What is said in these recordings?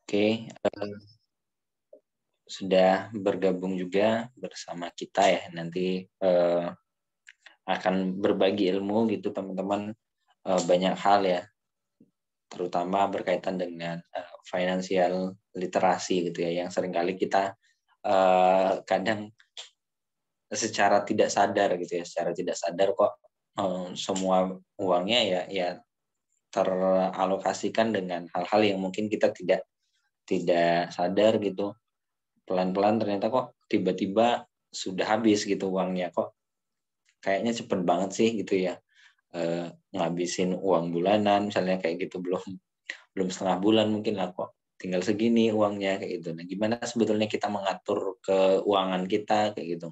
Oke, sudah bergabung juga bersama kita ya. Nanti akan berbagi ilmu gitu teman-teman, banyak hal ya, terutama berkaitan dengan financial literasi gitu ya, yang seringkali kita kadang secara tidak sadar gitu ya, secara tidak sadar kok semua uangnya ya teralokasikan dengan hal-hal yang mungkin kita tidak sadar gitu. Pelan-pelan ternyata kok tiba-tiba sudah habis gitu uangnya, kok kayaknya cepet banget sih gitu ya, ngabisin uang bulanan misalnya kayak gitu, belum belum setengah bulan mungkin lah kok tinggal segini uangnya kayak gitu. Nah, gimana sebetulnya kita mengatur keuangan kita kayak gitu,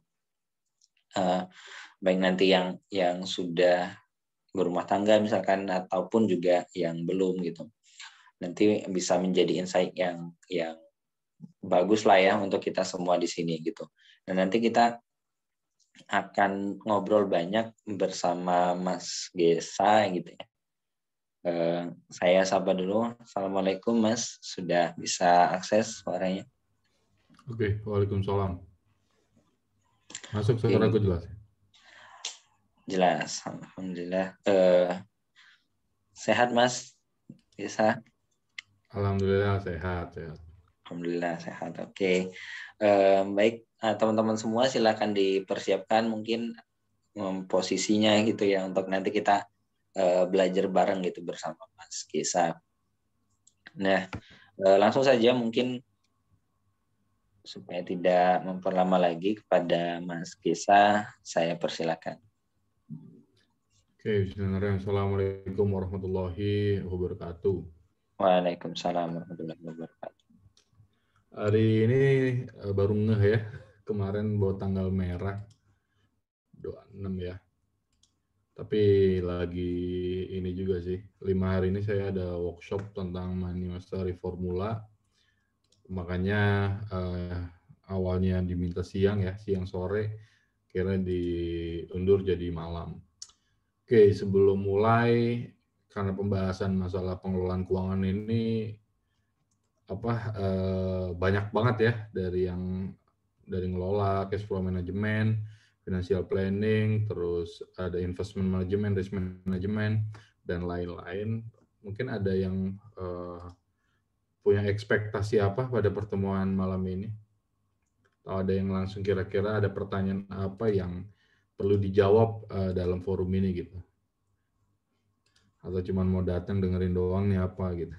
baik nanti yang sudah berumah tangga misalkan ataupun juga yang belum gitu. Nanti bisa menjadi insight yang bagus lah ya untuk kita semua di sini gitu. Dan nanti kita akan ngobrol banyak bersama Mas Gesa gitu ya. Saya sapa dulu. Assalamualaikum Mas, sudah bisa akses suaranya? Oke, waalaikumsalam. Masuk Oke, suaraku jelas. jelas. Alhamdulillah. Sehat Mas Gesa? Alhamdulillah sehat, sehat. Alhamdulillah sehat. Oke. Baik, teman-teman semua silakan dipersiapkan mungkin posisinya gitu ya untuk nanti kita belajar bareng gitu bersama Mas Gesa. Nah, langsung saja mungkin supaya tidak memperlama lagi kepada Mas Gesa, saya persilakan. Oke, bismillahirrahmanirrahim. Assalamualaikum warahmatullahi wabarakatuh. Waalaikumsalam warahmatullahi wabarakatuh. Hari ini baru ngeh ya, kemarin bawa tanggal merah 26 ya. Tapi lagi ini juga sih, 5 hari ini saya ada workshop tentang Money Mastery Formula. Makanya awalnya diminta siang ya, siang sore, kira diundur jadi malam. Oke, sebelum mulai, karena pembahasan masalah pengelolaan keuangan ini banyak banget ya dari ngelola, cash flow management, financial planning, terus ada investment management, risk management, dan lain-lain. Mungkin ada yang punya ekspektasi apa pada pertemuan malam ini? Atau ada yang langsung kira-kira ada pertanyaan apa yang perlu dijawab dalam forum ini gitu? Atau cuma mau datang dengerin doang nih apa gitu?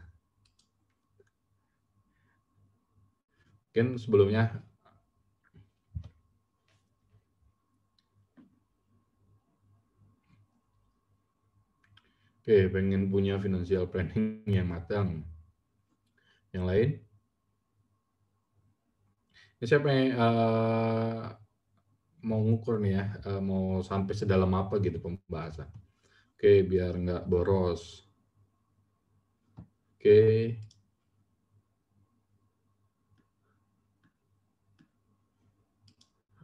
Mungkin sebelumnya, oke, pengen punya financial planning yang matang. Yang lain? Ini saya pengen mau ngukur nih ya, mau sampai sedalam apa gitu pembahasan. Oke, biar nggak boros. Oke,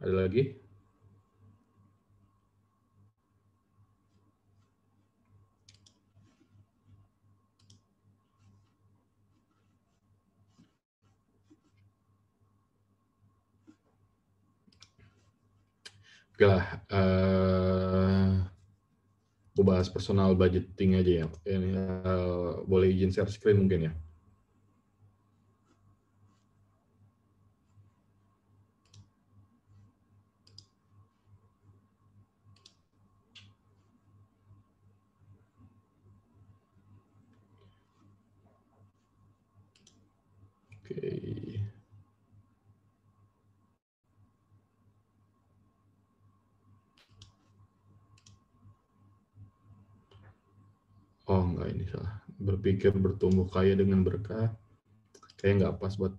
ada lagi? Oke lah, aku bahas personal budgeting aja ya. Ini boleh izin share screen mungkin ya. Oke. Oh enggak, ini salah. Berpikir bertumbuh kaya dengan berkah. Kayaknya nggak pas buat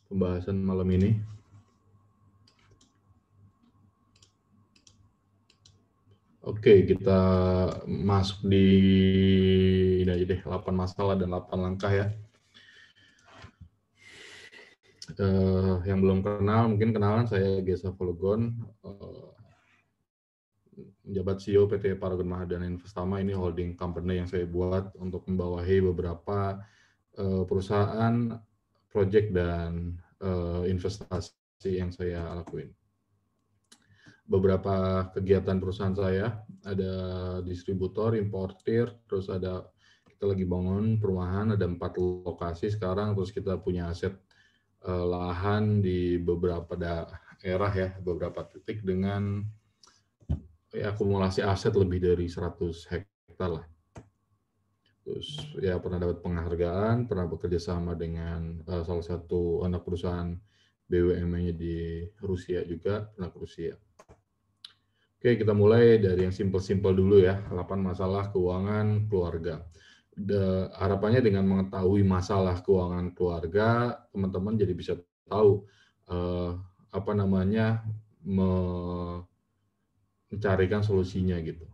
pembahasan malam ini. Oke, kita masuk di ini aja deh, 8 masalah dan 8 langkah ya. Yang belum kenal, mungkin kenalan, saya Gesa Volugon, menjabat CEO PT Paragon Mahadana Investama. Ini holding company yang saya buat untuk membawahi beberapa perusahaan project dan investasi yang saya lakuin. Beberapa kegiatan perusahaan saya, ada distributor, importir, terus ada kita lagi bangun perumahan, ada 4 lokasi sekarang, terus kita punya aset lahan di beberapa daerah ya, beberapa titik dengan akumulasi aset lebih dari 100 hektar lah. Terus ya pernah dapat penghargaan, pernah bekerja sama dengan salah satu anak perusahaan BUMN-nya di Rusia juga, pernah ke Rusia. Oke, kita mulai dari yang simpel-simpel dulu ya, 8 masalah keuangan keluarga. Harapannya dengan mengetahui masalah keuangan keluarga, teman-teman jadi bisa tahu mencarikan solusinya gitu.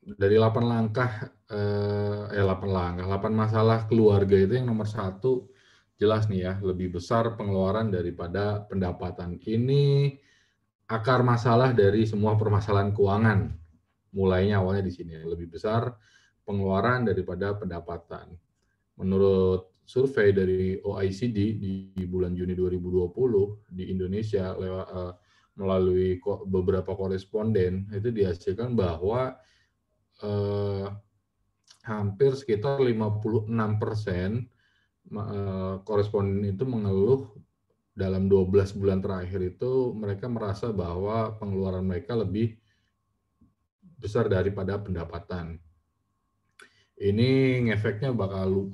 Dari 8 masalah keluarga itu yang nomor 1 jelas nih ya, lebih besar pengeluaran daripada pendapatan. Ini akar masalah dari semua permasalahan keuangan. Mulainya awalnya di sini, lebih besar pengeluaran daripada pendapatan. Menurut survei dari OECD di bulan Juni 2020 di Indonesia melalui beberapa koresponden, itu dihasilkan bahwa hampir sekitar 56% koresponden itu mengeluh dalam 12 bulan terakhir itu mereka merasa bahwa pengeluaran mereka lebih besar daripada pendapatan. Ini ngefeknya bakal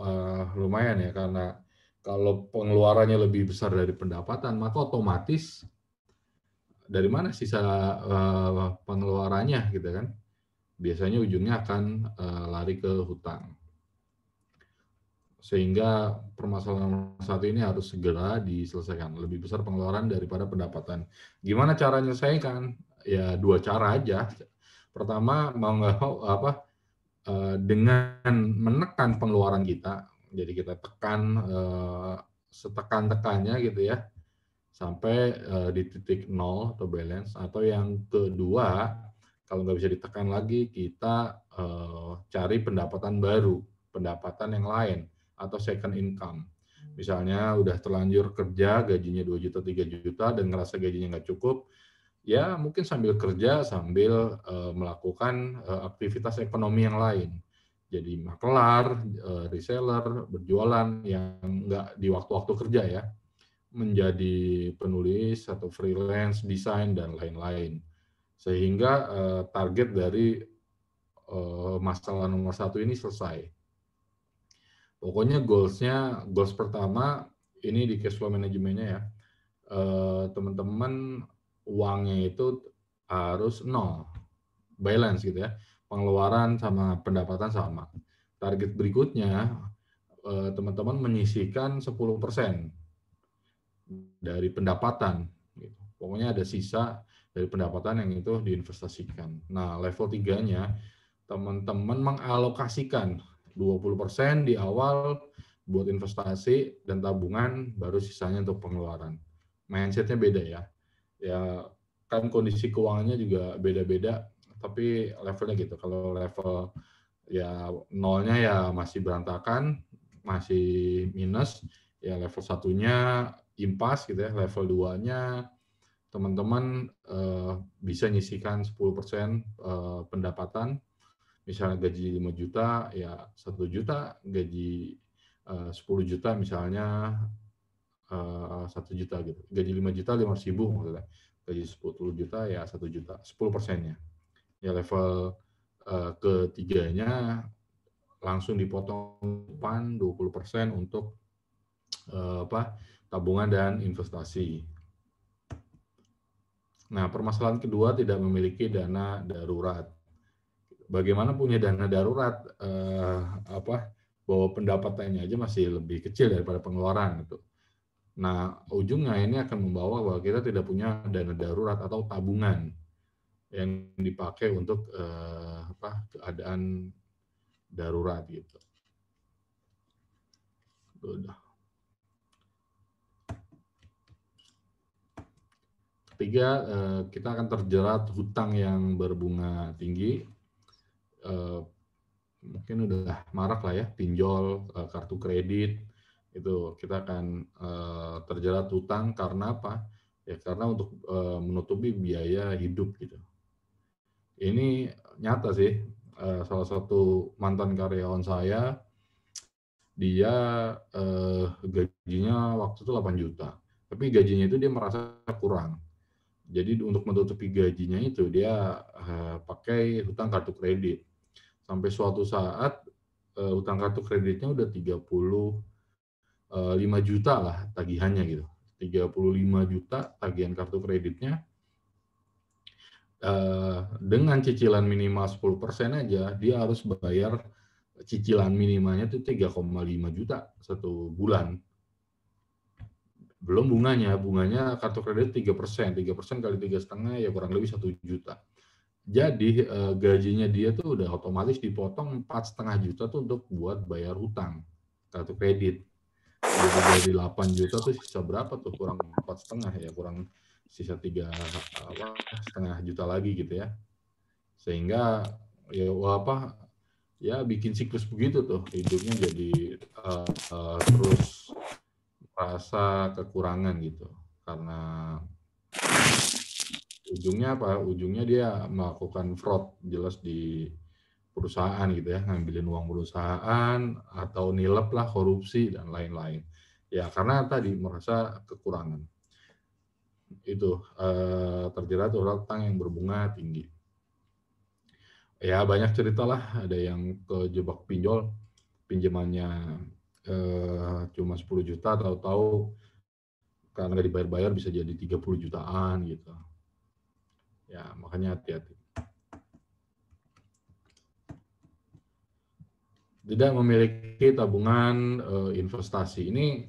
lumayan ya, karena kalau pengeluarannya lebih besar dari pendapatan, maka otomatis dari mana sisa pengeluarannya gitu kan? Biasanya ujungnya akan lari ke hutang. Sehingga permasalahan satu ini harus segera diselesaikan. Lebih besar pengeluaran daripada pendapatan. Gimana cara menyelesaikan? Ya 2 cara aja. Pertama, mau nggak mau dengan menekan pengeluaran kita. Jadi kita tekan setekan-tekannya gitu ya, sampai di titik 0 atau balance. Atau yang kedua, kalau nggak bisa ditekan lagi, kita cari pendapatan baru, pendapatan yang lain, atau second income. Misalnya udah terlanjur kerja, gajinya 2 juta, 3 juta, dan ngerasa gajinya nggak cukup, ya mungkin sambil kerja, sambil melakukan aktivitas ekonomi yang lain. Jadi makelar, reseller, berjualan yang nggak di waktu-waktu kerja ya, menjadi penulis atau freelance, desain, dan lain-lain. Sehingga target dari masalah nomor 1 ini selesai. Pokoknya goals pertama ini di cash flow manajemennya ya, teman-teman uangnya itu harus 0, balance gitu ya, pengeluaran sama pendapatan sama. Target berikutnya teman-teman menyisihkan 10% dari pendapatan. Gitu. Pokoknya ada sisa dari pendapatan yang itu diinvestasikan. Nah, level 3-nya, teman-teman mengalokasikan 20% di awal buat investasi dan tabungan, baru sisanya untuk pengeluaran. Mindset-nya beda ya. Ya, kan kondisi keuangannya juga beda-beda, tapi levelnya gitu. Kalau level ya 0-nya ya masih berantakan, masih minus, ya level 1-nya impas gitu ya, level 2-nya teman-teman bisa nyisihkan 10% pendapatan. Misalnya gaji 5 juta, ya 1 juta, gaji 10 juta misalnya 1 juta gitu. Gaji 5 juta 500.000 maksudnya. Gaji 10 juta ya 1 juta, 10%-nya. Ya level ketiganya langsung dipotong 20% untuk tabungan dan investasi. Nah, permasalahan kedua, tidak memiliki dana darurat. Bagaimana punya dana darurat bahwa pendapatannya aja masih lebih kecil daripada pengeluaran gitu. Nah, ujungnya ini akan membawa bahwa kita tidak punya dana darurat atau tabungan yang dipakai untuk keadaan darurat gitu. Udah. Ketiga, kita akan terjerat hutang yang berbunga tinggi. mungkin udah marak lah ya, pinjol, kartu kredit, itu kita akan terjerat hutang karena apa? Ya karena untuk menutupi biaya hidup gitu. Ini nyata sih, salah satu mantan karyawan saya, dia gajinya waktu itu 8 juta, tapi gajinya itu dia merasa kurang. Jadi untuk menutupi gajinya itu dia pakai hutang kartu kredit. Sampai suatu saat hutang kartu kreditnya udah 35 juta lah tagihannya gitu. 35 juta tagihan kartu kreditnya, dengan cicilan minimal 10% aja, dia harus bayar cicilan minimalnya itu 3,5 juta satu bulan. Belum bunganya kartu kredit 3%, 3% kali 3,5 ya kurang lebih 1 juta. Jadi gajinya dia tuh udah otomatis dipotong 4,5 juta tuh untuk buat bayar hutang kartu kredit. Jadi dari 8 juta tuh sisa berapa tuh? Kurang 4,5 ya, kurang sisa 3,5 juta lagi gitu ya. Sehingga ya bikin siklus begitu tuh, hidupnya jadi terus merasa kekurangan gitu. Karena ujungnya apa? Ujungnya dia melakukan fraud jelas di perusahaan gitu ya, ngambilin uang perusahaan atau nilep lah, korupsi dan lain-lain. Ya karena tadi merasa kekurangan. Itu terjerat hutang yang berbunga tinggi. Ya banyak cerita lah, ada yang kejebak pinjol, pinjamannya cuma 10 juta, tahu-tahu karena nggak dibayar-bayar bisa jadi 30 jutaan gitu. Ya makanya hati-hati. Tidak memiliki tabungan investasi. Ini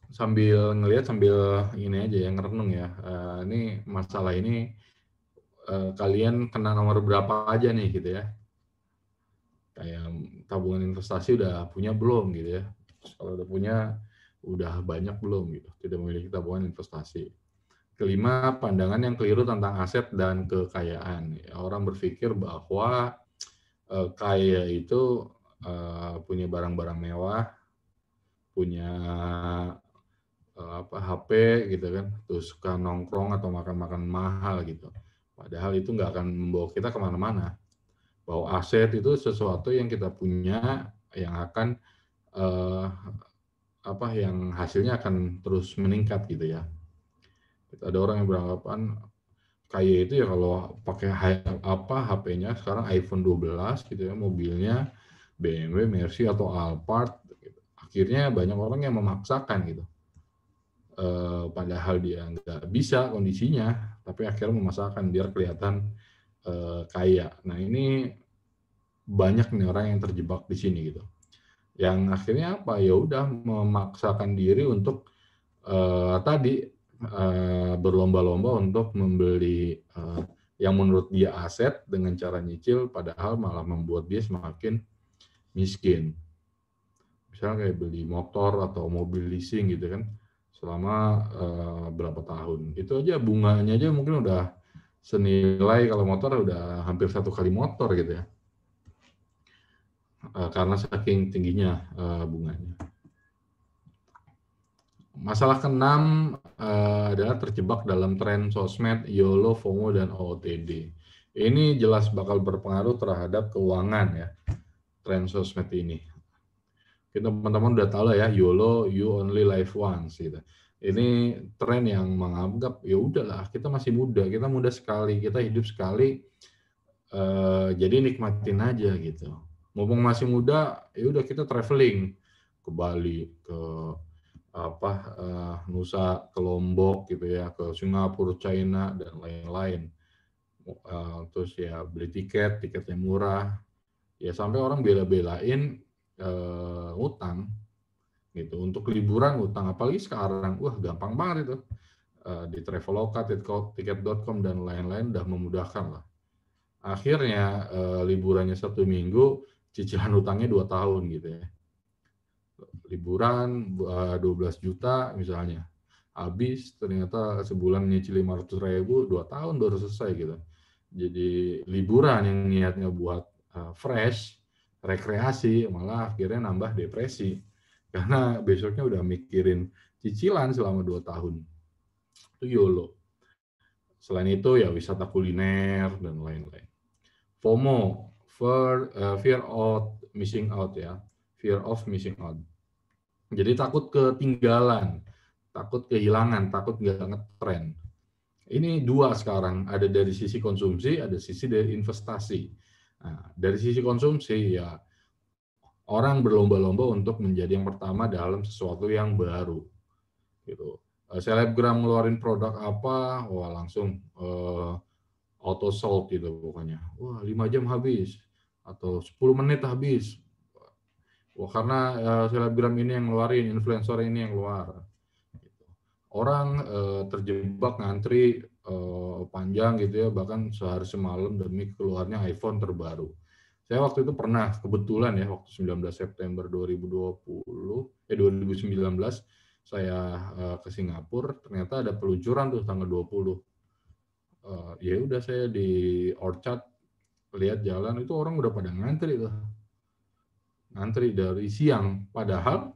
sambil ngelihat sambil ini aja ya, ngerenung ya. Ini masalah ini kalian kena nomor berapa aja nih gitu ya. Kayak tabungan investasi udah punya belum gitu ya. Terus kalau udah punya, udah banyak belum gitu. Tidak memiliki tabungan investasi. Kelima, pandangan yang keliru tentang aset dan kekayaan. Ya, orang berpikir bahwa kaya itu punya barang-barang mewah, punya HP gitu kan, terus suka nongkrong atau makan-makan mahal gitu. Padahal itu nggak akan membawa kita kemana-mana. Bahwa aset itu sesuatu yang kita punya yang akan yang hasilnya akan terus meningkat gitu ya. Ada orang yang beranggapan kaya itu ya kalau pakai HP-nya sekarang iPhone 12 gitu ya, mobilnya BMW, Mercy atau Alphard. Gitu. Akhirnya banyak orang yang memaksakan gitu. Padahal dia nggak bisa kondisinya, tapi akhirnya memaksakan biar kelihatan kaya. Nah ini banyak nih orang yang terjebak di sini gitu. Yang akhirnya apa? Ya udah memaksakan diri untuk berlomba-lomba untuk membeli yang menurut dia aset dengan cara nyicil, padahal malah membuat dia semakin miskin. Misalnya kayak beli motor atau mobil leasing gitu kan, selama berapa tahun. Itu aja bunganya aja mungkin udah senilai, kalau motor udah hampir 1 kali motor gitu ya. Karena saking tingginya bunganya. Masalah keenam adalah terjebak dalam tren sosmed, YOLO, FOMO, dan OOTD. Ini jelas bakal berpengaruh terhadap keuangan ya, tren sosmed ini. Kita teman-teman udah tahu lah ya, YOLO, you only live once gitu. Ini tren yang menganggap ya udahlah, kita masih muda, kita muda sekali, kita hidup sekali, jadi nikmatin aja gitu. Mumpung masih muda, ya udah kita traveling ke Bali, ke Nusa, ke Lombok gitu ya, ke Singapura, China dan lain-lain. Terus ya beli tiketnya murah. Ya sampai orang bela-belain utang gitu untuk liburan, utang apalagi sekarang. Wah, gampang banget itu. Di Traveloka, tiket.com dan lain-lain udah memudahkan lah. Akhirnya liburannya 1 minggu, cicilan utangnya 2 tahun gitu ya. Liburan 12 juta misalnya, habis ternyata sebulan nyicil 500.000, 2 tahun baru selesai gitu. Jadi liburan yang niatnya buat fresh, rekreasi, malah akhirnya nambah depresi. Karena besoknya udah mikirin cicilan selama 2 tahun. Itu YOLO. Selain itu ya wisata kuliner dan lain-lain. FOMO, fear of missing out ya. Fear of missing out. Jadi takut ketinggalan, takut kehilangan, takut nggak ngetren. Ini dua sekarang, ada dari sisi konsumsi, ada sisi dari investasi. Nah, dari sisi konsumsi ya orang berlomba-lomba untuk menjadi yang pertama dalam sesuatu yang baru. Gitu. Selebgram ngeluarin produk apa, wah langsung auto sold gitu pokoknya. Wah 5 jam habis atau 10 menit habis. Wah karena selebgram ini yang ngeluarin, influencer ini yang keluar. Orang terjebak ngantri panjang gitu ya, bahkan sehari semalam demi keluarnya iPhone terbaru. Saya waktu itu pernah kebetulan ya, waktu 19 September 2019 saya ke Singapura, ternyata ada peluncuran tuh tanggal 20. Ya udah saya di Orchard lihat jalan itu orang udah pada ngantri tuh. Ngantri dari siang, padahal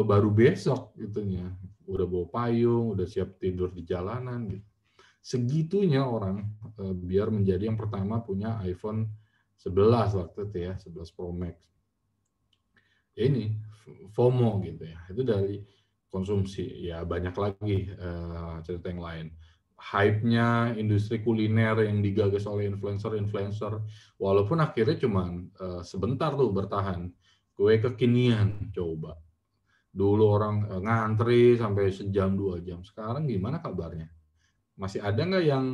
baru besok gitunya. Udah bawa payung, udah siap tidur di jalanan gitu. Segitunya orang biar menjadi yang pertama punya iPhone 11 waktu itu ya, 11 Pro Max. Ini FOMO gitu ya. Itu dari konsumsi. Ya banyak lagi cerita yang lain. Hype-nya industri kuliner yang digagas oleh influencer-influencer, walaupun akhirnya cuman sebentar tuh bertahan. Kue kekinian coba. Dulu orang ngantri sampai sejam 2 jam. Sekarang gimana kabarnya? Masih ada nggak yang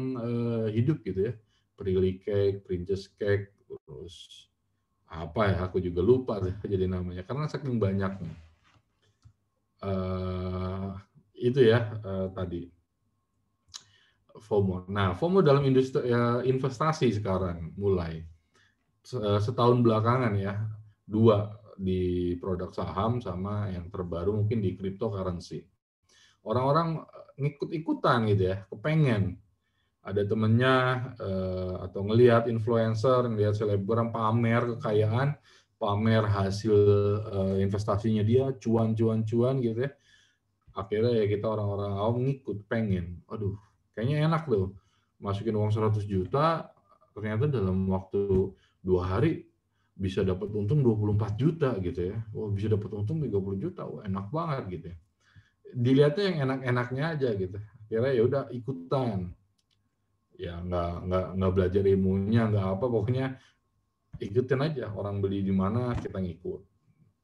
hidup gitu ya? Prilly Cake, Princess Cake, terus apa ya? Aku juga lupa jadi namanya karena saking banyaknya. Itu ya tadi FOMO. Nah, FOMO dalam industri investasi sekarang mulai setahun belakangan ya, 2 di produk saham sama yang terbaru mungkin di cryptocurrency. Orang-orang ngikut-ikutan gitu ya, kepengen. Ada temennya atau ngelihat influencer, ngelihat selebgram pamer kekayaan, pamer hasil investasinya dia, cuan gitu ya. Akhirnya ya kita orang-orang awam ngikut, pengen. Aduh, kayaknya enak loh. Masukin uang 100 juta, ternyata dalam waktu 2 hari bisa dapat untung 24 juta gitu ya. Oh, bisa dapat untung 30 juta. Wah, enak banget gitu ya. Dilihatnya yang enak-enaknya aja gitu. Akhirnya ya udah ikutan. Ya nggak belajar ilmunya, nggak apa, pokoknya ikutin aja. Orang beli di mana kita ngikut.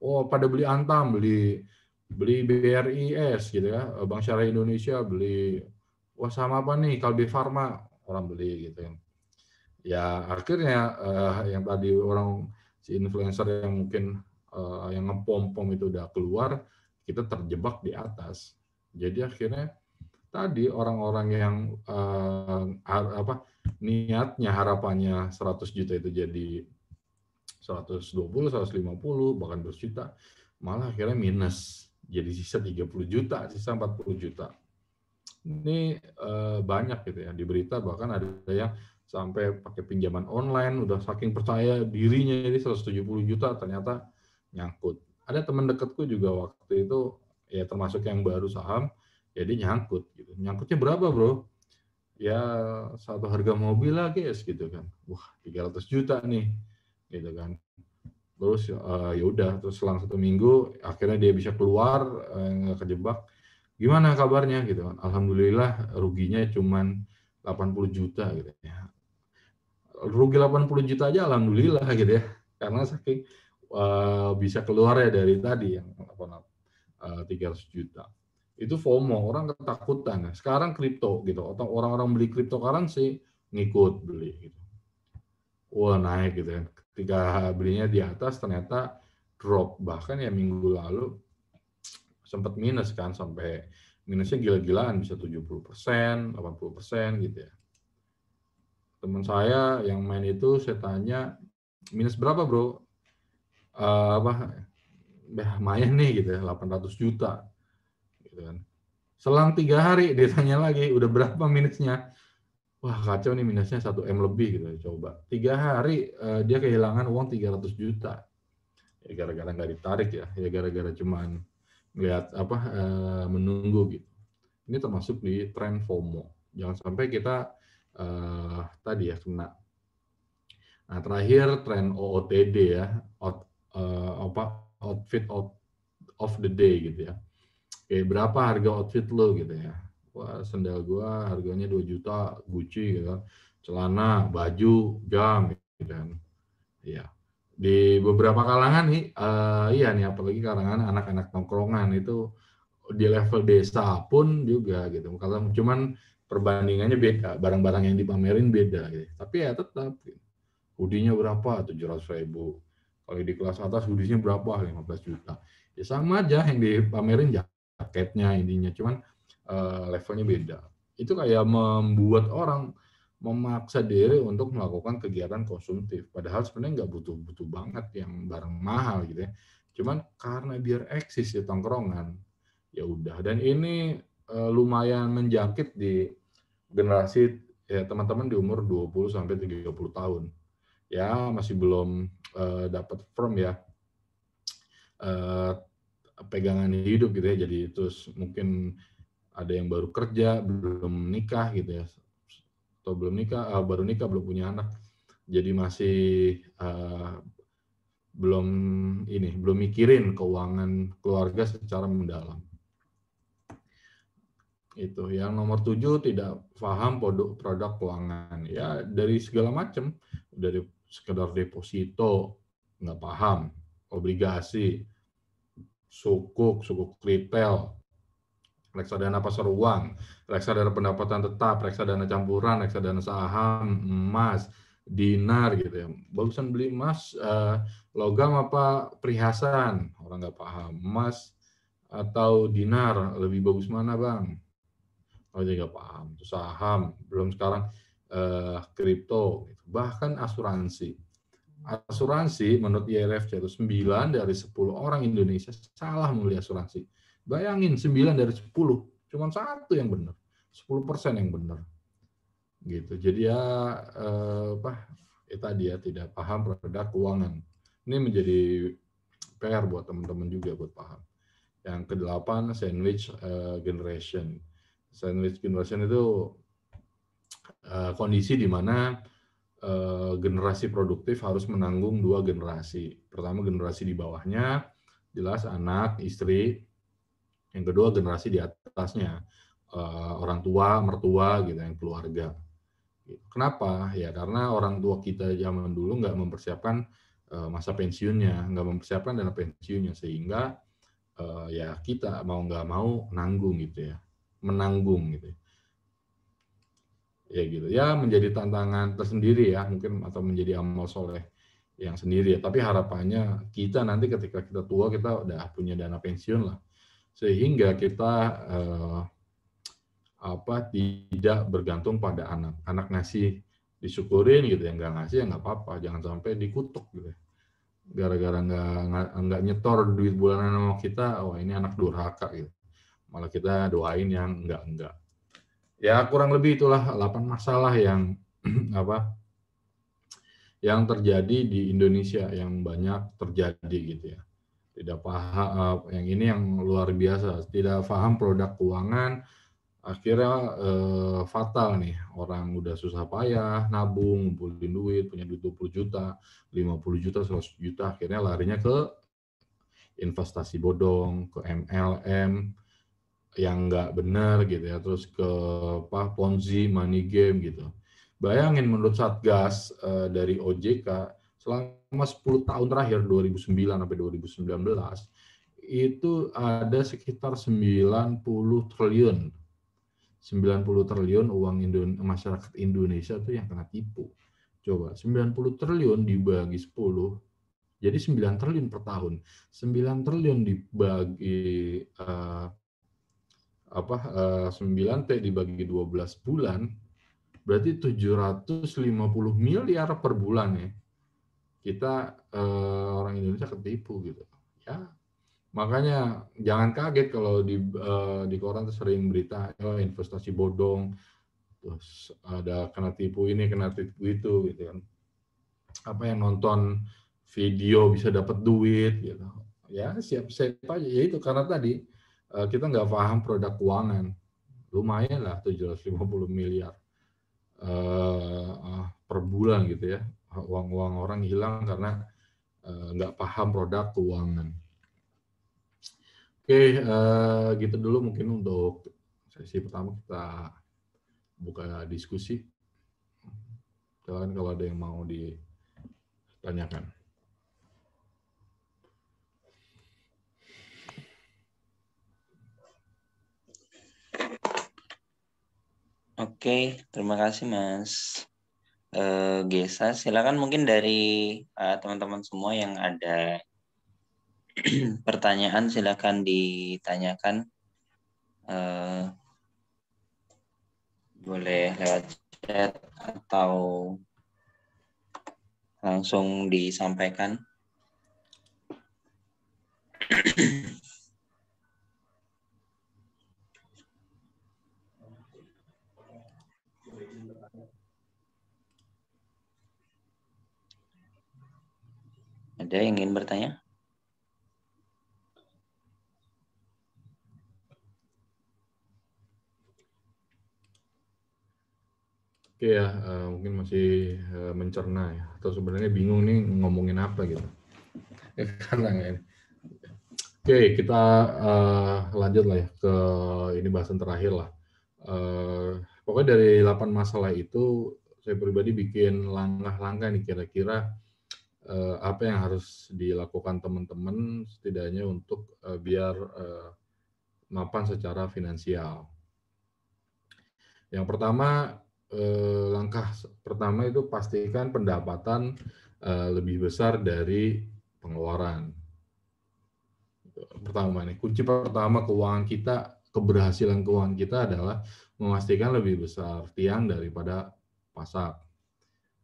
Oh, pada beli Antam, beli BRIS gitu ya. Bank Syariah Indonesia beli, wah sama apa nih, Kalbe Farma, orang beli gitu ya. Ya akhirnya yang tadi orang si influencer yang mungkin yang ngepom-pom itu udah keluar, kita terjebak di atas. Jadi akhirnya tadi orang-orang yang niatnya harapannya 100 juta itu jadi 120, 150, bahkan 200 juta, malah akhirnya minus. Jadi sisa 30 juta, sisa 40 juta. Ini banyak gitu ya, di berita bahkan ada yang sampai pakai pinjaman online, udah saking percaya dirinya ini 170 juta, ternyata nyangkut. Ada teman dekatku juga waktu itu, ya termasuk yang baru saham, jadi nyangkut. Gitu. Nyangkutnya berapa bro? Ya satu harga mobil lah guys, gitu kan. Wah 300 juta nih, gitu kan. Terus ya udah, terus selang 1 minggu, akhirnya dia bisa keluar, nggak kejebak. Gimana kabarnya gitu kan? Alhamdulillah ruginya cuman 80 juta gitu ya. Rugi 80 juta aja alhamdulillah gitu ya. Karena saking bisa keluar ya dari tadi yang 300 juta. Itu FOMO, orang ketakutan. Sekarang kripto gitu, atau orang-orang beli cryptocurrency ngikut beli gitu. Wah naik gitu kan. Ketika belinya di atas ternyata drop. Bahkan ya minggu lalu sempat minus kan, sampai minusnya gila-gilaan, bisa 70%, 80% gitu ya. Teman saya yang main itu saya tanya, minus berapa bro? Lumayan nih gitu ya, 800 juta. Gitu kan. Selang 3 hari dia tanya lagi, udah berapa minusnya? wah kacau nih minusnya 1 M lebih gitu. Coba 3 hari dia kehilangan uang 300 juta. Ya gara-gara nggak ditarik ya gara-gara cuman lihat apa menunggu gitu. Ini termasuk di tren FOMO. Jangan sampai kita tadi ya kena. Nah terakhir tren OOTD ya, outfit of the day gitu ya. Kayak berapa harga outfit lo gitu ya. Wah sendal gua harganya 2 juta Gucci gitu kan. Celana, baju, jam gitu kan. Iya. Di beberapa kalangan nih, iya nih apalagi kalangan anak-anak nongkrongan itu di level desa pun juga gitu. Kalau cuman perbandingannya beda, barang-barang yang dipamerin beda gitu. Tapi ya tetap gitu. Hoodie-nya berapa? 700.000. Kalau di kelas atas hoodie-nya berapa? 15 juta. Ya sama aja yang dipamerin jaketnya intinya, cuman levelnya beda. Itu kayak membuat orang memaksa diri untuk melakukan kegiatan konsumtif. Padahal sebenarnya nggak butuh-butuh banget yang barang mahal gitu ya. Cuman karena biar eksis di tongkrongan, ya udah. Dan ini lumayan menjangkit di generasi ya teman-teman di umur 20 sampai 30 tahun. Ya masih belum dapat firm ya pegangan hidup gitu ya. Jadi terus mungkin ada yang baru kerja, belum nikah gitu ya. Atau belum nikah, baru nikah, belum punya anak. Jadi masih belum mikirin keuangan keluarga secara mendalam. Itu yang nomor 7, tidak paham produk keuangan ya dari segala macam, dari sekedar deposito nggak paham, obligasi, sukuk retail, reksadana pasar uang, reksadana pendapatan tetap, reksadana campuran, reksadana saham, emas, dinar gitu ya. Bagusan beli emas logam apa perhiasan, orang nggak paham. Emas atau dinar lebih bagus mana bang? Oh dia nggak paham. Saham, belum sekarang kripto, bahkan asuransi. Asuransi menurut ILFC itu 9 dari 10 orang Indonesia salah memilih asuransi. Bayangin 9 dari 10, cuma satu yang benar, 10% yang benar. Gitu. Jadi ya tadi ya tidak paham produk keuangan. Ini menjadi PR buat teman-teman juga buat paham. Yang ke-8 sandwich generation. Sandwich generation itu kondisi di mana generasi produktif harus menanggung 2 generasi. Pertama generasi di bawahnya, jelas anak, istri. Yang kedua generasi di atasnya, orang tua, mertua gitu, yang keluarga. Kenapa? Ya karena orang tua kita zaman dulu nggak mempersiapkan masa pensiunnya, nggak mempersiapkan dana pensiunnya, sehingga ya kita mau nggak mau nanggung gitu ya, menanggung gitu ya gitu ya, menjadi tantangan tersendiri ya mungkin, atau menjadi amal soleh yang sendiri ya. Tapi harapannya kita nanti ketika kita tua kita udah punya dana pensiun lah, sehingga kita tidak bergantung pada anak ngasih, disyukurin gitu ya, nggak ngasih ya nggak apa-apa, jangan sampai dikutuk gitu ya. Gara-gara nggak nyetor duit bulanan sama kita, wah ini anak durhaka gitu, malah kita doain yang enggak. Ya kurang lebih itulah 8 masalah yang yang terjadi di Indonesia, yang banyak terjadi gitu ya. Tidak paham, yang ini yang luar biasa, tidak paham produk keuangan, akhirnya fatal nih, orang udah susah payah nabung, ngumpulin duit, punya duit 20 juta, 50 juta, 100 juta, akhirnya larinya ke investasi bodong, ke MLM yang nggak benar gitu ya, terus ke Ponzi, money game gitu. Bayangin menurut Satgas dari OJK, selama 10 tahun terakhir 2009 sampai 2019 itu ada sekitar 90 triliun uang masyarakat Indonesia tuh yang kena tipu. Coba 90 triliun dibagi 10, jadi 9 triliun per tahun. 9 triliun dibagi 9 T dibagi 12 bulan, berarti 750 miliar per bulan ya. Kita orang Indonesia ketipu gitu. Ya, makanya jangan kaget kalau di koran tuh sering berita investasi bodong, terus ada kena tipu ini, kena tipu itu, gitu kan. Apa yang nonton video bisa dapat duit, gitu. Ya siap-siap aja. Ya itu karena tadi kita nggak paham produk keuangan. Lumayan lah 750 miliar per bulan gitu ya. Uang-uang orang hilang karena nggak paham produk keuangan. Oke, gitu dulu mungkin untuk sesi pertama kita buka diskusi. Silakan kalau ada yang mau ditanyakan. Oke, terima kasih Mas Gesa. Silakan mungkin dari teman-teman semua yang ada pertanyaan silakan ditanyakan. Boleh lewat chat atau langsung disampaikan. Ada yang ingin bertanya? Oke ya, mungkin masih mencerna ya, atau sebenarnya bingung nih ngomongin apa gitu. Karena ini. Oke, kita lanjut lah ya ke ini bahasan terakhir lah. Pokoknya dari 8 masalah itu, saya pribadi bikin langkah-langkah nih kira-kira apa yang harus dilakukan teman-teman setidaknya untuk biar mapan secara finansial. Yang pertama, langkah pertama itu pastikan pendapatan lebih besar dari pengeluaran. Pertama nih, kunci pertama keuangan kita, keberhasilan keuangan kita adalah memastikan lebih besar tiang daripada pasak.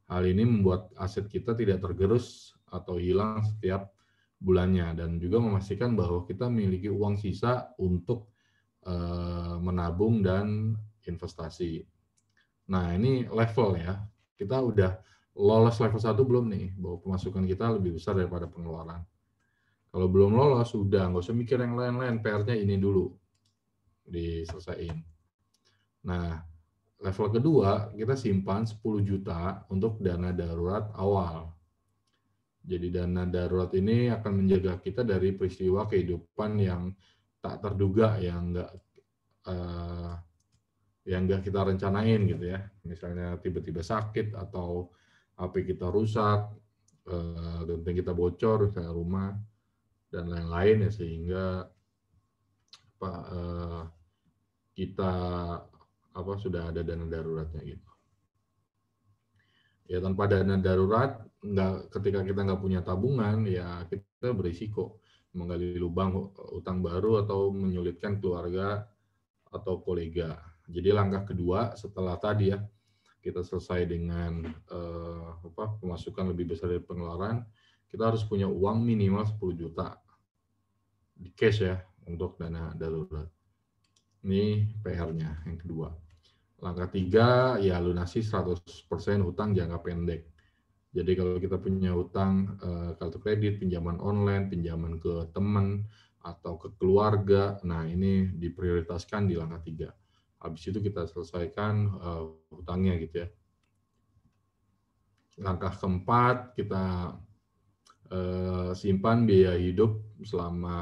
Hal ini membuat aset kita tidak tergerus atau hilang setiap bulannya dan juga memastikan bahwa kita memiliki uang sisa untuk menabung dan investasi. Nah, ini level ya. Kita udah lolos level 1 belum nih, bahwa pemasukan kita lebih besar daripada pengeluaran. Kalau belum lolos, sudah nggak usah mikir yang lain-lain, PR-nya ini dulu diselesaikan. Nah, level kedua, kita simpan 10 juta untuk dana darurat awal. Jadi dana darurat ini akan menjaga kita dari peristiwa kehidupan yang tak terduga, yang nggak kita rencanain gitu ya. Misalnya tiba-tiba sakit atau HP kita rusak, genteng kita bocor kayak rumah dan lain-lain ya, sehingga kita sudah ada dana daruratnya gitu. Ya tanpa dana darurat, ketika kita nggak punya tabungan, ya kita berisiko menggali lubang utang baru atau menyulitkan keluarga atau kolega. Jadi langkah kedua setelah tadi ya, kita selesai dengan pemasukan lebih besar dari pengeluaran, kita harus punya uang minimal 10 juta di cash ya untuk dana darurat. Ini PR-nya yang kedua. Langkah 3 ya lunasi 100% hutang jangka pendek. Jadi kalau kita punya hutang kartu kredit, pinjaman online, pinjaman ke teman atau ke keluarga, nah ini diprioritaskan di langkah 3. Habis itu kita selesaikan hutangnya gitu ya. Langkah keempat, kita simpan biaya hidup selama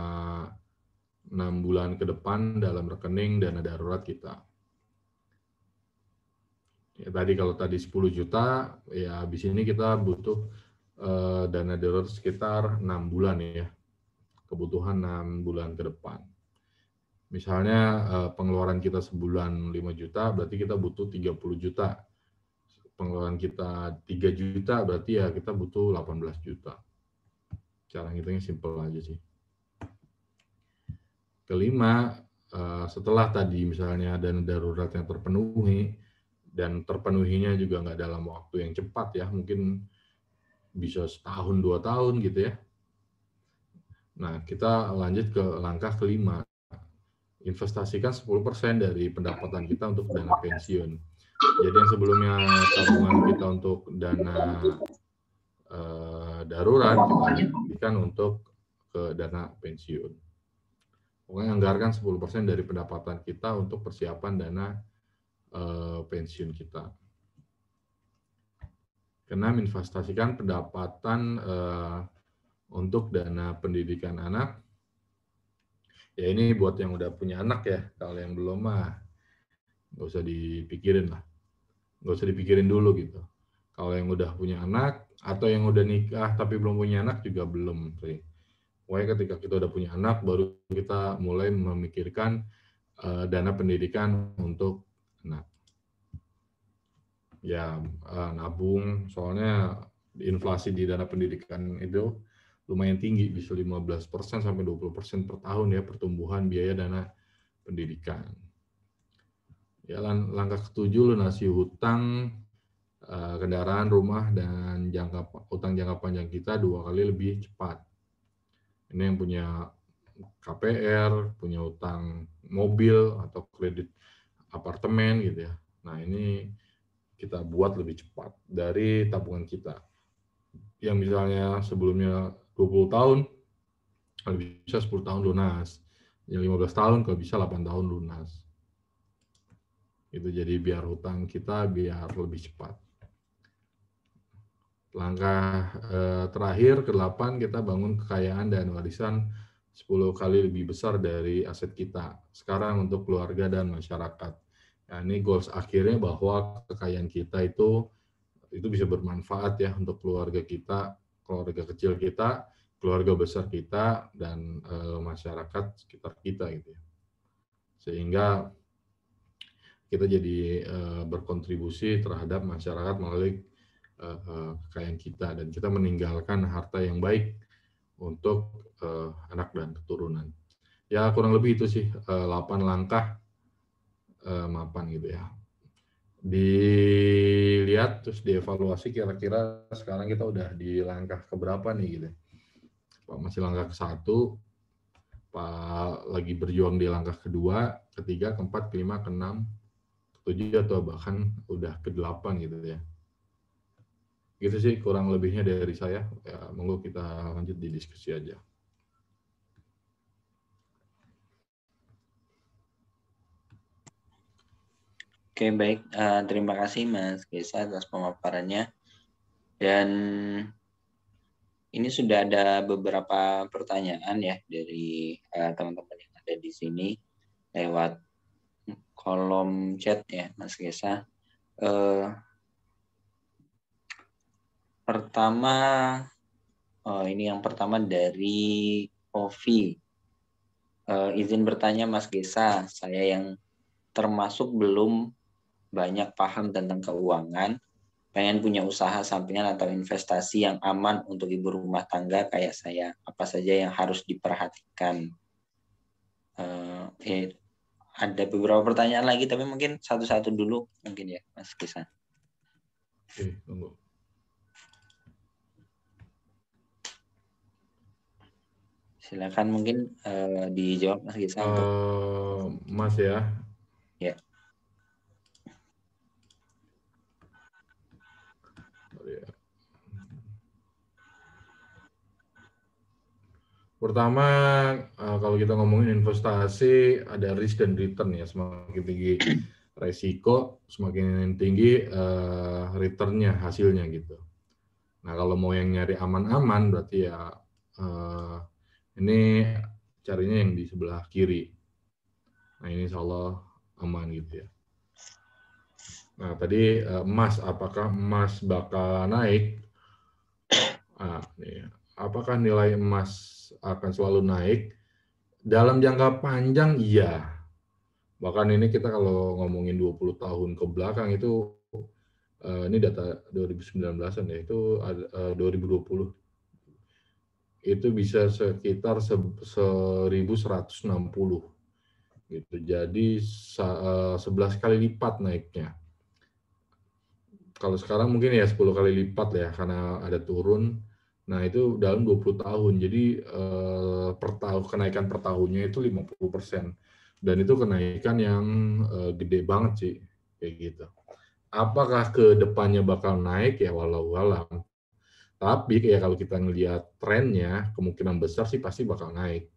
6 bulan ke depan dalam rekening dana darurat kita. Ya, kalau tadi 10 juta, ya habis ini kita butuh dana darurat sekitar 6 bulan ya. Kebutuhan 6 bulan ke depan. Misalnya pengeluaran kita sebulan 5 juta, berarti kita butuh 30 juta. Pengeluaran kita 3 juta, berarti ya kita butuh 18 juta. Cara ngitungnya simpel aja sih. Kelima, setelah tadi misalnya dana darurat yang terpenuhi, dan terpenuhinya juga nggak dalam waktu yang cepat ya, mungkin bisa setahun 2 tahun gitu ya. Nah, kita lanjut ke langkah kelima. Investasikan 10% dari pendapatan kita untuk dana pensiun. Jadi yang sebelumnya tabungan kita untuk dana darurat, kita alihkan untuk ke dana pensiun. Pokoknya anggarkan 10% dari pendapatan kita untuk persiapan dana pensiun kita. Karena menginvestasikan pendapatan untuk dana pendidikan anak, ya ini buat yang udah punya anak ya. Kalau yang belum mah nggak usah dipikirin lah, nggak usah dipikirin dulu gitu. Kalau yang udah punya anak atau yang udah nikah tapi belum punya anak juga belum. Pokoknya ketika kita udah punya anak baru kita mulai memikirkan dana pendidikan untuk anak. Ya nabung, soalnya inflasi di dana pendidikan itu lumayan tinggi, bisa 15% sampai 20% per tahun ya pertumbuhan biaya dana pendidikan. Ya, langkah ketujuh, lunasi hutang kendaraan, rumah, dan utang jangka panjang kita 2 kali lebih cepat. Ini yang punya KPR, punya utang mobil atau kredit apartemen gitu ya. Nah, ini kita buat lebih cepat dari tabungan kita. Yang misalnya sebelumnya 20 tahun, kalau bisa 10 tahun lunas. Yang 15 tahun kalau bisa 8 tahun lunas. Itu jadi biar hutang kita biar lebih cepat. Langkah terakhir ke-8, kita bangun kekayaan dan warisan 10 kali lebih besar dari aset kita sekarang untuk keluarga dan masyarakat. Nah, ini goals akhirnya bahwa kekayaan kita itu bisa bermanfaat ya untuk keluarga kita, keluarga kecil kita, keluarga besar kita, dan masyarakat sekitar kita gitu ya. Sehingga kita jadi berkontribusi terhadap masyarakat melalui kekayaan kita, dan kita meninggalkan harta yang baik untuk anak dan keturunan. Ya kurang lebih itu sih 8 langkah mapan gitu ya. Dilihat terus dievaluasi kira-kira sekarang kita udah di langkah keberapa nih gitu. Pak masih langkah ke-1, Pak lagi berjuang di langkah kedua, ketiga, keempat, kelima, keenam, ke-7 atau bahkan udah ke-8 gitu ya. Gitu sih kurang lebihnya dari saya. Ya, monggo kita lanjut di diskusi aja. Oke, baik. Terima kasih Mas Gesa atas pemaparannya. Dan ini sudah ada beberapa pertanyaan ya dari teman-teman yang ada di sini lewat kolom chat ya, Mas Gesa. Pertama, ini yang pertama dari Ovi. Izin bertanya Mas Gesa, saya yang termasuk belum banyak paham tentang keuangan, pengen punya usaha sampingan atau investasi yang aman untuk ibu rumah tangga kayak saya. Apa saja yang harus diperhatikan? Ada beberapa pertanyaan lagi, tapi mungkin satu-satu dulu mungkin ya, Mas Gesa. Oke, tunggu. Silakan mungkin dijawab Mas Gesa untuk Mas ya. Ya. Pertama, kalau kita ngomongin investasi, ada risk dan return ya. Semakin tinggi resiko, semakin tinggi returnnya, hasilnya gitu. Nah, kalau mau yang nyari aman-aman, berarti ya ini carinya yang di sebelah kiri. Nah, ini insya Allah aman gitu ya. Nah, tadi emas, apakah emas bakal naik? Apakah nilai emas akan selalu naik? Dalam jangka panjang, iya. Bahkan ini kita kalau ngomongin 20 tahun ke belakang itu, ini data 2019-an ya, itu 2020. Itu bisa sekitar 1160. Gitu. Jadi 11 kali lipat naiknya. Kalau sekarang mungkin ya 10 kali lipat ya, karena ada turun. Nah, itu dalam 20 tahun. Jadi kenaikan per tahunnya itu 50%. Dan itu kenaikan yang gede banget sih, kayak gitu. apakah ke depannya bakal naik ya walau alam. Tapi ya kalau kita ngelihat trennya, kemungkinan besar sih pasti bakal naik.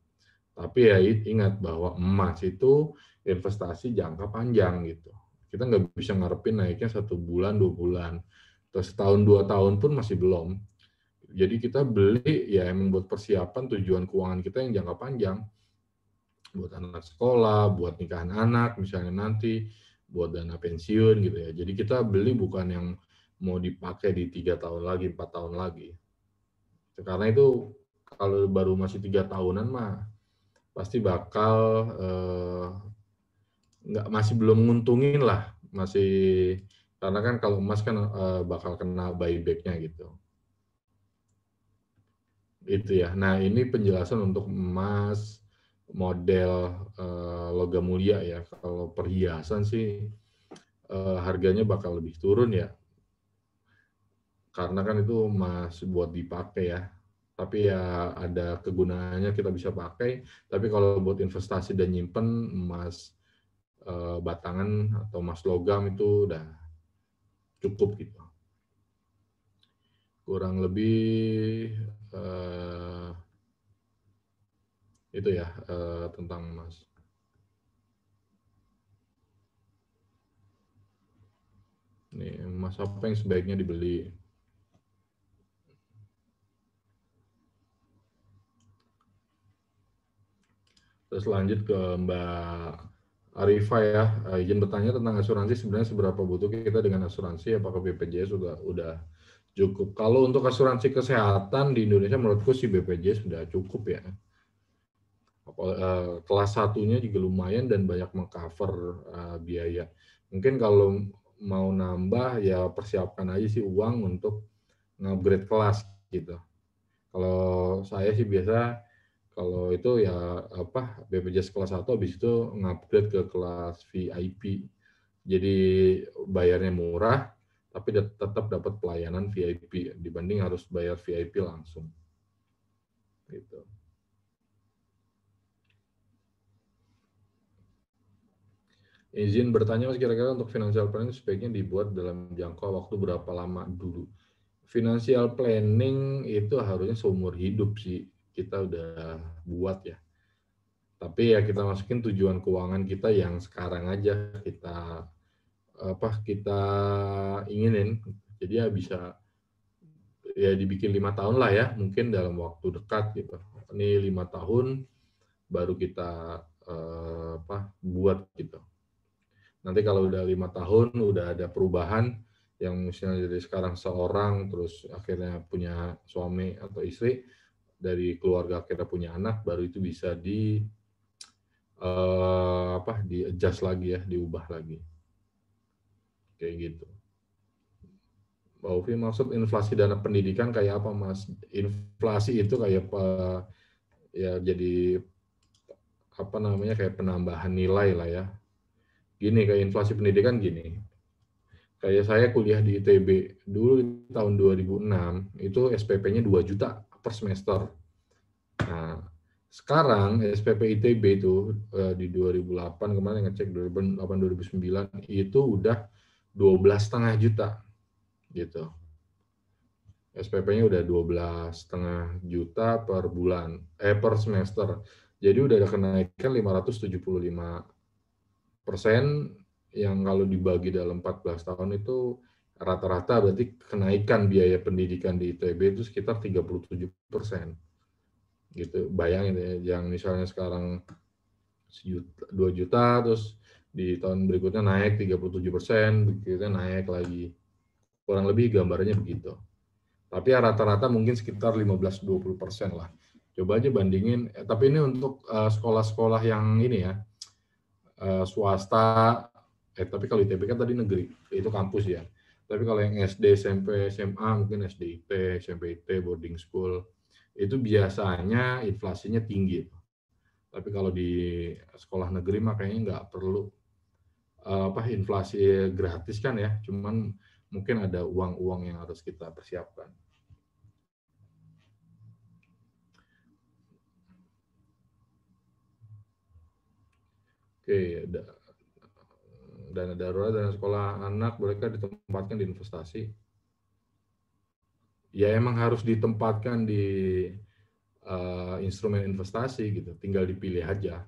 Tapi ya ingat bahwa emas itu investasi jangka panjang gitu. Kita nggak bisa ngarepin naiknya 1 bulan, 2 bulan. Atau setahun, 2 tahun pun masih belum. Jadi kita beli ya emang buat persiapan tujuan keuangan kita yang jangka panjang. Buat anak sekolah, buat nikahan anak misalnya nanti, buat dana pensiun gitu ya. Jadi kita beli bukan yang mau dipakai di 3 tahun lagi, 4 tahun lagi. Karena itu kalau baru masih 3 tahunan mah pasti bakal nggak masih belum nguntungin lah, masih karena kan kalau emas kan bakal kena buyback-nya gitu. Itu ya. Nah, ini penjelasan untuk emas model logam mulia ya. Kalau perhiasan sih harganya bakal lebih turun ya. Karena kan itu emas buat dipakai ya. Tapi ya ada kegunaannya kita bisa pakai. Tapi kalau buat investasi dan nyimpen emas batangan atau emas logam itu udah cukup gitu. Kurang lebih itu ya tentang emas. Nih, emas apa yang sebaiknya dibeli? Terus lanjut ke Mbak Arifah ya, izin bertanya tentang asuransi sebenarnya seberapa butuh kita dengan asuransi? Apakah BPJS udah cukup? Kalau untuk asuransi kesehatan di Indonesia menurutku sih BPJS sudah cukup ya. Kelas satunya juga lumayan dan banyak mengcover biaya. Mungkin kalau mau nambah ya persiapkan aja sih uang untuk nge-upgrade kelas gitu. Kalau saya sih biasa kalau itu ya apa BPJS kelas 1 habis itu ngupgrade ke kelas VIP. Jadi bayarnya murah tapi tetap dapat pelayanan VIP dibanding harus bayar VIP langsung. Gitu. Izin bertanya Mas, kira-kira untuk financial planning sebaiknya dibuat dalam jangka waktu berapa lama dulu? Financial planning itu harusnya seumur hidup sih kita udah buat ya. Tapi ya kita masukin tujuan keuangan kita yang sekarang aja kita inginin. Jadi ya bisa ya dibikin 5 tahun lah ya, mungkin dalam waktu dekat gitu. Ini 5 tahun baru kita buat gitu. Nanti kalau udah 5 tahun udah ada perubahan yang misalnya dari sekarang seorang terus akhirnya punya suami atau istri, dari keluarga akhirnya punya anak, baru itu bisa di adjust lagi ya, diubah lagi kayak gitu. Mbak Ufi, maksud inflasi dana pendidikan kayak apa Mas? Inflasi itu kayak apa ya, jadi apa namanya kayak penambahan nilai lah ya. Gini, kayak inflasi pendidikan gini. Kayak saya kuliah di ITB dulu di tahun 2006 itu SPP-nya 2 juta per semester. Nah, sekarang SPP ITB itu di 2008 kemarin ngecek 2008 2009 itu udah 12,5 juta gitu. SPP-nya udah 12,5 juta per bulan, per semester. Jadi udah ada kenaikan 575%, yang kalau dibagi dalam 14 tahun itu rata-rata berarti kenaikan biaya pendidikan di ITB itu sekitar 37%. Gitu. Bayangin ya, yang misalnya sekarang 2 juta, terus di tahun berikutnya naik 37%, berikutnya naik lagi. Kurang lebih gambarnya begitu. Tapi ya rata-rata mungkin sekitar 15-20% lah. Coba aja bandingin, tapi ini untuk sekolah-sekolah yang ini ya, swasta, tapi kalau ITB kan tadi negeri, itu kampus ya. Tapi kalau yang SD, SMP, SMA, mungkin SDIP, SMPIT, boarding school, itu biasanya inflasinya tinggi. Tapi kalau di sekolah negeri makanya nggak perlu inflasi gratis kan ya, cuman mungkin ada uang-uang yang harus kita persiapkan. Oke, dana darurat, dana sekolah anak mereka ditempatkan di investasi. Ya emang harus ditempatkan di instrumen investasi gitu, tinggal dipilih aja.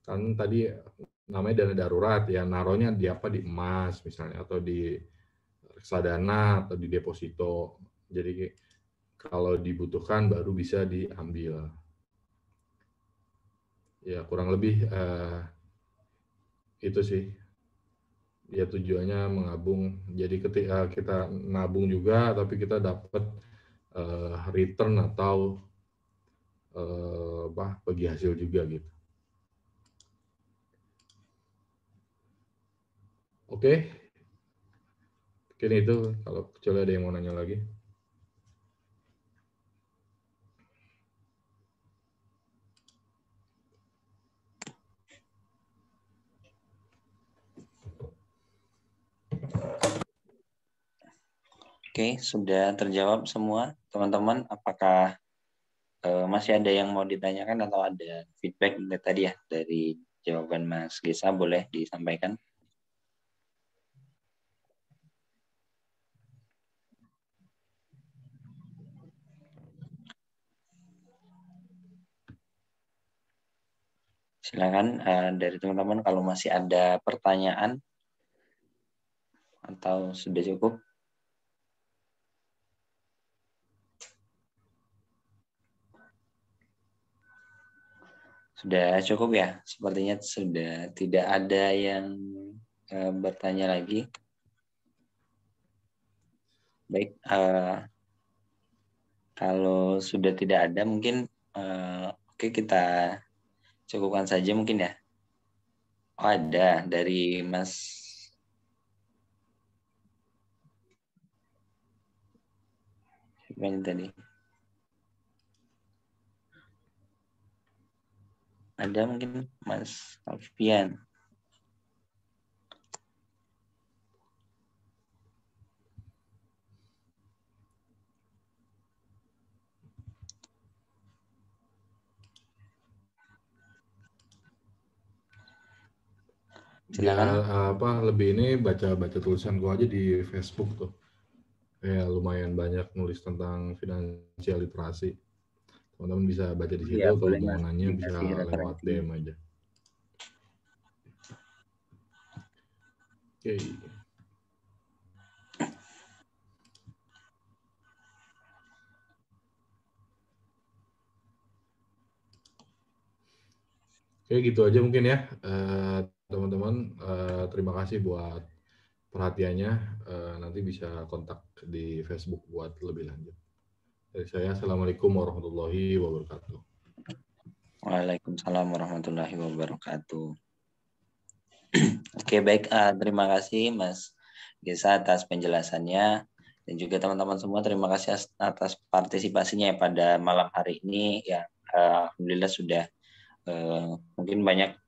Kan tadi namanya dana darurat, ya naruhnya di apa, di emas misalnya, atau di reksadana, atau di deposito. Jadi kalau dibutuhkan baru bisa diambil. Ya kurang lebih itu sih. Ya tujuannya mengabung. Jadi ketika kita nabung juga, tapi kita dapat return atau bagi hasil juga gitu. Oke, mungkin itu. Kalau kecuali ada yang mau nanya lagi. Oke, sudah terjawab semua teman-teman. Apakah masih ada yang mau ditanyakan atau ada feedback tadi ya dari jawaban Mas Gesa, boleh disampaikan? Silakan dari teman-teman kalau masih ada pertanyaan atau sudah cukup. Sudah cukup ya, sepertinya sudah tidak ada yang bertanya lagi. Baik, kalau sudah tidak ada mungkin oke, kita cukupkan saja mungkin ya. Oh, ada dari Mas. Siapa tadi? Ada mungkin Mas Alfian. Silakan. Ya lebih ini baca tulisan gua aja di Facebook tuh. Kayak lumayan banyak nulis tentang finansial literasi. Teman-teman bisa baca di situ. Ya, Kalau boleh mau Mas nanya bisa dikasih lewat referensinya. DM aja. Oke. Oke, gitu aja mungkin ya, teman-teman. Terima kasih buat perhatiannya. Nanti bisa kontak di Facebook buat lebih lanjut. Dari saya, Assalamualaikum warahmatullahi wabarakatuh. Waalaikumsalam warahmatullahi wabarakatuh. Oke, baik. Terima kasih Mas Gesa atas penjelasannya. Dan juga teman-teman semua, terima kasih atas partisipasinya pada malam hari ini. Ya, alhamdulillah sudah mungkin banyak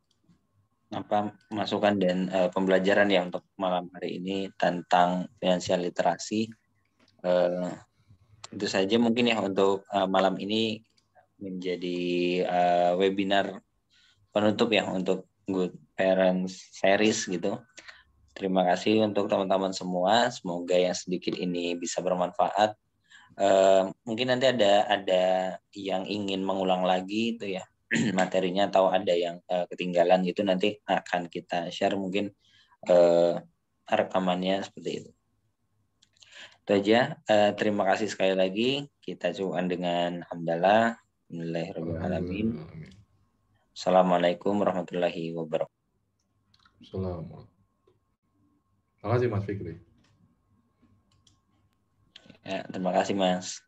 masukan dan pembelajaran ya untuk malam hari ini tentang finansial literasi. Itu saja mungkin ya untuk malam ini menjadi webinar penutup ya untuk Good Parents Series gitu. Terima kasih untuk teman-teman semua. Semoga yang sedikit ini bisa bermanfaat. Mungkin nanti ada yang ingin mengulang lagi itu ya materinya, atau ada yang ketinggalan gitu, nanti akan kita share mungkin rekamannya seperti itu. Itu aja. Terima kasih sekali lagi. Kita cukupkan dengan hamdalah. Bismillahirrahmanirrahim. Assalamualaikum warahmatullahi wabarakatuh. Assalamualaikum. Terima kasih Mas Fikri. Ya, terima kasih Mas.